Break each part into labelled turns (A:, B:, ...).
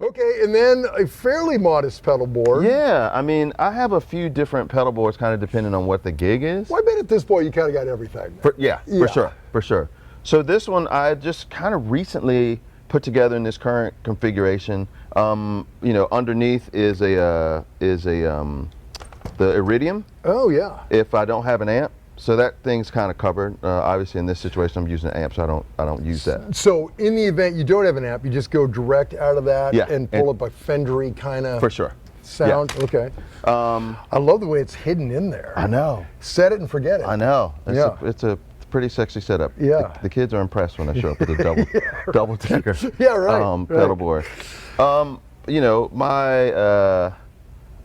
A: Okay, and then a fairly modest pedal board.
B: Yeah, I mean, I have a few different pedal boards kind of depending on what the gig is.
A: Well, I bet at this point you kind of got everything.
B: Yeah, for sure. So this one I just kind of recently put together in this current configuration. You know, underneath is the Iridium.
A: Oh yeah.
B: If I don't have an amp, so that thing's kind of covered. Obviously, in this situation, I'm using an amp, so I don't use that.
A: So in the event you don't have an amp, you just go direct out of that
B: Yeah,
A: and pull up a Fendery kind of
B: For sure.
A: sound.
B: Yeah.
A: Okay. I love the way it's hidden in there.
B: I know.
A: Set it and forget it.
B: I know.
A: Yeah.
B: It's a pretty sexy setup.
A: Yeah.
B: The kids are impressed when I show up with a double decker.
A: Yeah, right.
B: Pedal board. You know,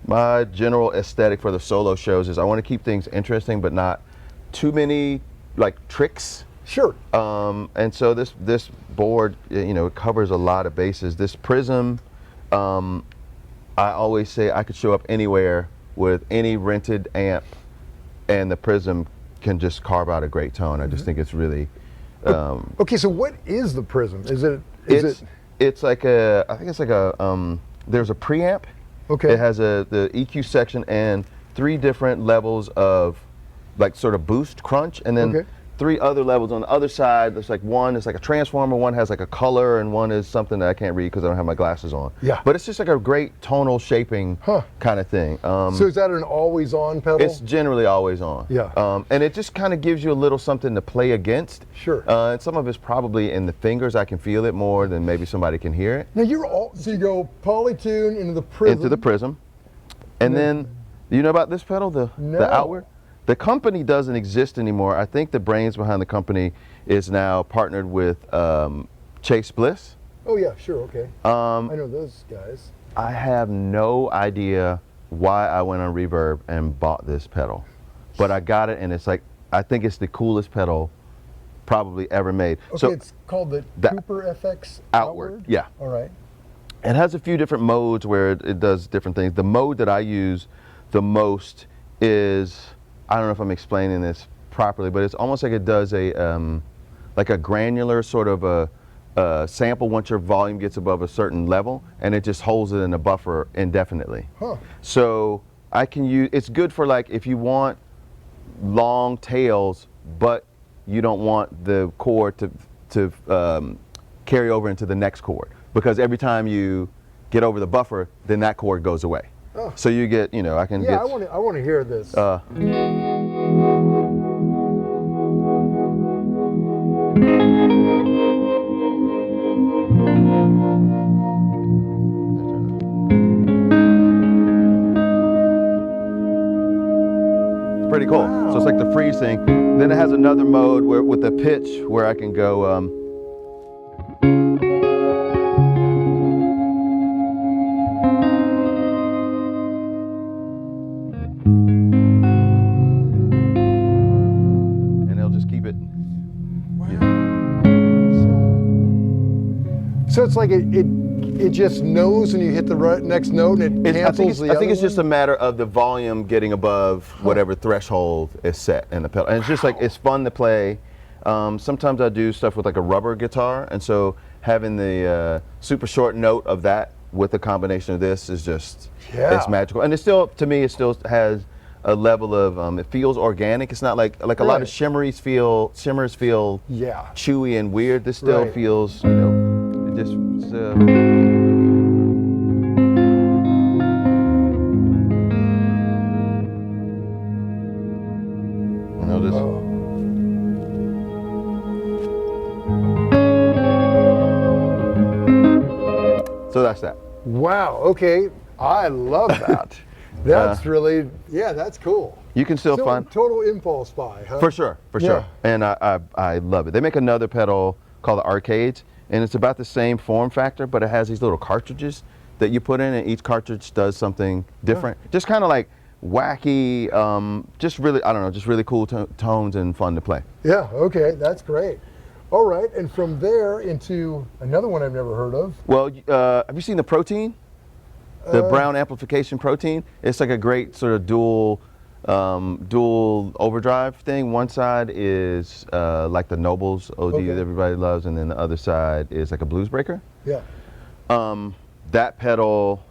B: my general aesthetic for the solo shows is I want to keep things interesting, but not too many like tricks.
A: Sure.
B: And so this board, you know, it covers a lot of bases. This Prism, I always say I could show up anywhere with any rented amp, and the Prism can just carve out a great tone. I just think it's really.
A: Okay, so what is the Prism?
B: It's like a, I think it's like a, there's a preamp.
A: Okay.
B: It has the EQ section and 3 different levels of like sort of boost, crunch, and then 3 other levels on the other side. There's like one is like a transformer, one has like a color, and one is something that I can't read because I don't have my glasses on.
A: Yeah.
B: But it's just like a great tonal shaping kind of thing.
A: So is that an always on pedal?
B: It's generally always on.
A: Yeah.
B: And it just kind of gives you a little something to play against.
A: Sure.
B: And some of it's probably in the fingers. I can feel it more than maybe somebody can hear it.
A: Now so you go Polytune into the Prism.
B: Into the Prism. And then, you know about this pedal, the Outward? The company doesn't exist anymore. I think the brains behind the company is now partnered with Chase Bliss.
A: Oh yeah, sure, okay. I know those guys.
B: I have no idea why I went on Reverb and bought this pedal, but I got it, and it's like, I think it's the coolest pedal probably ever made.
A: Okay,
B: so
A: it's called the Cooper FX
B: Outward. Yeah.
A: All right.
B: It has a few different modes where it does different things. The mode that I use the most is, I don't know if I'm explaining this properly, but it's almost like it does like a granular sort of a sample once your volume gets above a certain level, and it just holds it in a buffer indefinitely. So I can use, it's good for like if you want long tails, but you don't want the chord to carry over into the next chord, because every time you get over the buffer, then that chord goes away. So you get, you know, I can get.
A: Yeah, I want to hear this.
B: It's pretty cool. Wow. So it's like the freeze thing. Then it has another mode where with the pitch where I can go.
A: So it's like it just knows when you hit the next note and it cancels the other one?
B: I think it's just a matter of the volume getting above whatever threshold is set in the pedal. And it's just like, it's fun to play. Sometimes I do stuff with like a rubber guitar, and so having the super short note of that with a combination of this is just, it's magical. And it still, to me, it still has a level of, it feels organic. It's not like a lot of shimmers feel chewy and weird. This still feels, you know, it just, so that's that.
A: Wow, okay. I love that. That's really, that's cool.
B: You can still find
A: total impulse buy, huh?
B: For sure. And I love it. They make another pedal called the Arcades, and it's about the same form factor, but it has these little cartridges that you put in, and each cartridge does something different. Just kind of like wacky, just really, I don't know, just really cool tones and fun to play.
A: Yeah, okay, that's great. All right, and from there into another one I've never heard of.
B: Well, have you seen the Protein? The Brown amplification Protein? It's like a great sort of dual overdrive thing. One side is like the Nobles OD that everybody loves, and then the other side is like a blues breaker.
A: Yeah.
B: that pedal,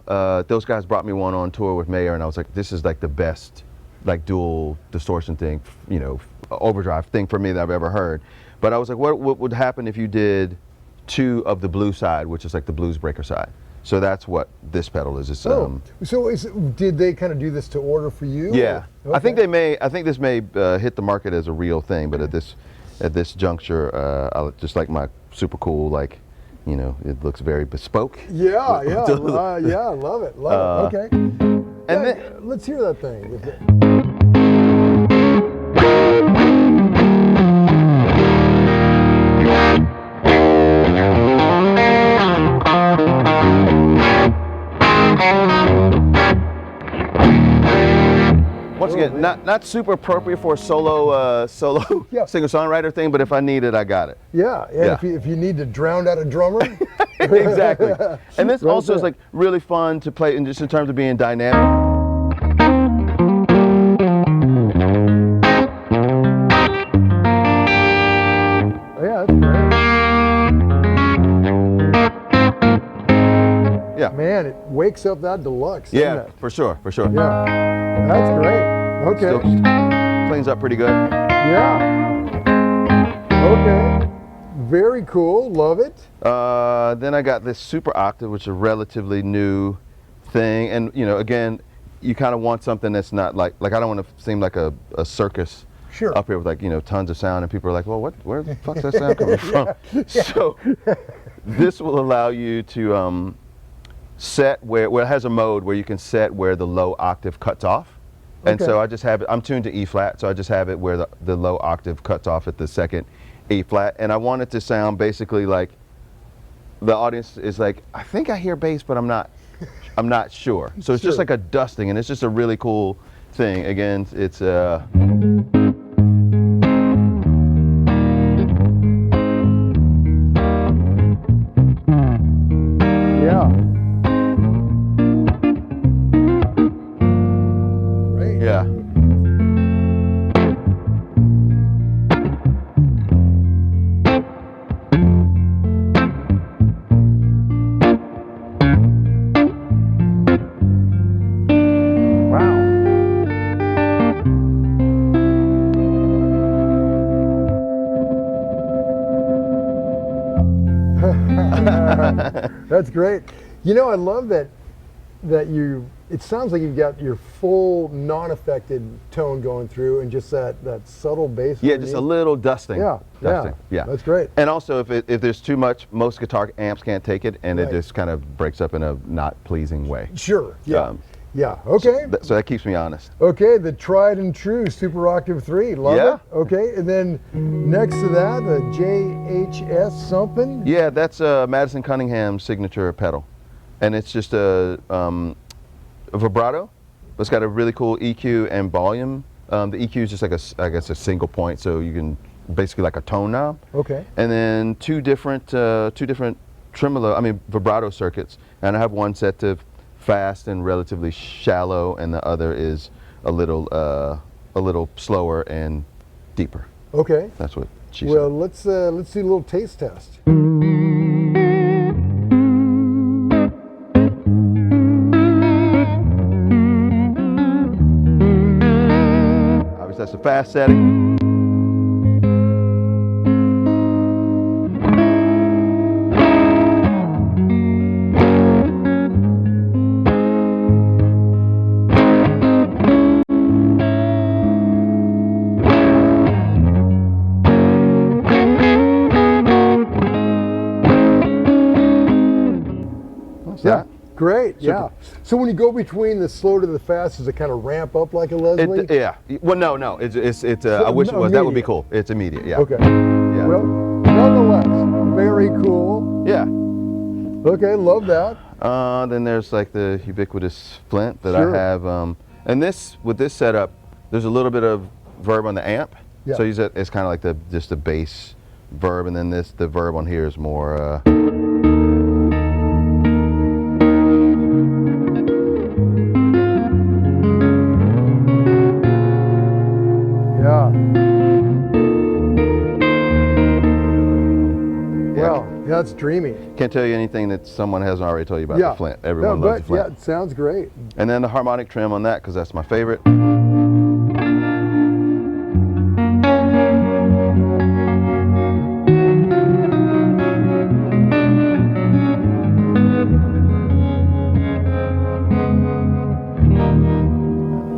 B: those guys brought me one on tour with Mayer, and I was like, this is like the best, like dual distortion thing, you know, overdrive thing for me that I've ever heard. But I was like, what would happen if you did 2 of the blue side, which is like the blues breaker side? So that's what this pedal is. It's,
A: did they kind of do this to order for you?
B: Yeah,
A: Okay.
B: I think this may hit the market as a real thing, but at this juncture, I just like my super cool, like, you know, it looks very bespoke.
A: Yeah, yeah, yeah, love it, okay.
B: And then,
A: let's hear that thing.
B: once again, not super appropriate for a solo
A: Yeah.
B: singer-songwriter thing, but if I need it, I got it.
A: Yeah, and
B: Yeah.
A: if you need to drown out a drummer.
B: Exactly. And this
A: Right
B: also is
A: there.
B: like really fun to play, in just in terms of being dynamic.
A: Yeah, that's great.
B: Yeah.
A: Man, it wakes up that deluxe.
B: Yeah,
A: doesn't it?
B: for sure, for sure.
A: Yeah, that's great. Okay.
B: Still cleans up pretty good.
A: Yeah. Okay. Very cool. Love it.
B: Then I got this Super Octave, which is a relatively new thing, and you know, again, you kind of want something that's not like I don't want to seem like a circus.
A: Sure.
B: Up here with like, you know, tons of sound, and people are like, well, where the fuck's that sound coming from? So this will allow you to set where it has a mode where you can set where the low octave cuts off. And
A: Okay.
B: so I just have it, I'm tuned to E flat, so I just have it where the low octave cuts off at the second E flat. And I want it to sound basically like the audience is like, I think I hear bass, but I'm not sure. So it's just
A: Sure.
B: like a dusting, and it's just a really cool thing. Again, it's
A: Yeah. Great.
B: yeah.
A: Wow. That's great. You know, I love that it sounds like you've got your full non-affected tone going through and just that subtle bass.
B: Yeah, just a little dusting.
A: Yeah,
B: Dusting.
A: yeah. That's great.
B: And also, if there's too much, most guitar amps can't take it, and
A: Right.
B: it just kind of breaks up in a not pleasing way.
A: Sure. Yeah.
B: Um,
A: Yeah. Okay.
B: So that keeps me honest.
A: Okay, the tried and true Super Octave 3. Love
B: Yeah.
A: it. Okay, and then next to that, the JHS something.
B: Yeah, that's Madison Cunningham's signature pedal, and it's just a vibrato. It's got a really cool EQ and volume. The EQ is just like I guess a single point, so you can basically like a tone knob.
A: Okay.
B: And then two different vibrato circuits, and I have one set to fast and relatively shallow, and the other is a little slower and deeper.
A: Okay.
B: That's what she
A: Well,
B: said.
A: let's do a little taste test.
B: Obviously, that's a fast setting.
A: Yeah. Great. Yeah. So when you go between the slow to the fast, does it kind of ramp up like a Leslie?
B: Yeah. Well, no. It's. I wish it was. That would be
A: immediate.
B: cool. It's immediate. Yeah.
A: Okay.
B: Yeah.
A: Well, nonetheless, very cool.
B: Yeah.
A: Okay, love that.
B: Then there's like the ubiquitous Flint that
A: Sure.
B: I have. And with this setup, there's a little bit of verb on the amp.
A: Yeah.
B: So it's kind of like just the bass verb, and then the verb on here is more.
A: Yeah.
B: Yeah.
A: Well, yeah, that's dreamy.
B: Can't tell you anything that someone hasn't already told you about the Flint. Everyone loves the Flint.
A: Yeah, it sounds great.
B: And then the harmonic trim on that, because that's my favorite.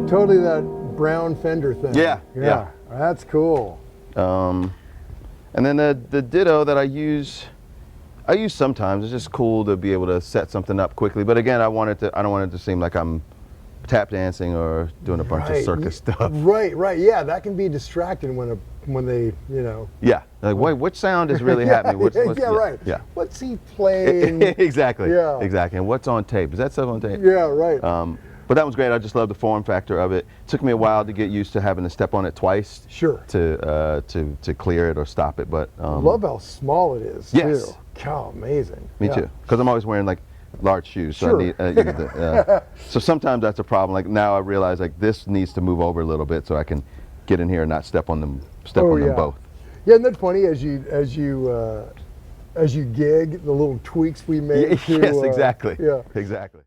A: Totally that brown Fender thing.
B: Yeah.
A: That's cool.
B: And then the ditto that I use sometimes. It's just cool to be able to set something up quickly. But again, I don't want it to seem like I'm tap dancing or doing a bunch of circus stuff.
A: Right. Yeah, that can be distracting when they, you know.
B: Yeah. Like, wait, which sound is really happening?
A: Right.
B: Yeah.
A: What's he playing?
B: Exactly.
A: Yeah.
B: Exactly. And what's on tape? Is that stuff on tape?
A: Yeah, right.
B: But that was great. I just love the form factor of it. It took me a while to get used to having to step on it twice.
A: Sure.
B: To clear it or stop it, but
A: love how small it is.
B: Yes.
A: Too. God, amazing.
B: Me too. Because I'm always wearing like large shoes, so
A: Sure.
B: I need. So sometimes that's a problem. Like now I realize like this needs to move over a little bit so I can get in here and not step on them. Them both.
A: Yeah, isn't that funny as you gig, the little tweaks we make.
B: Yes, exactly.
A: Yeah.
B: Exactly.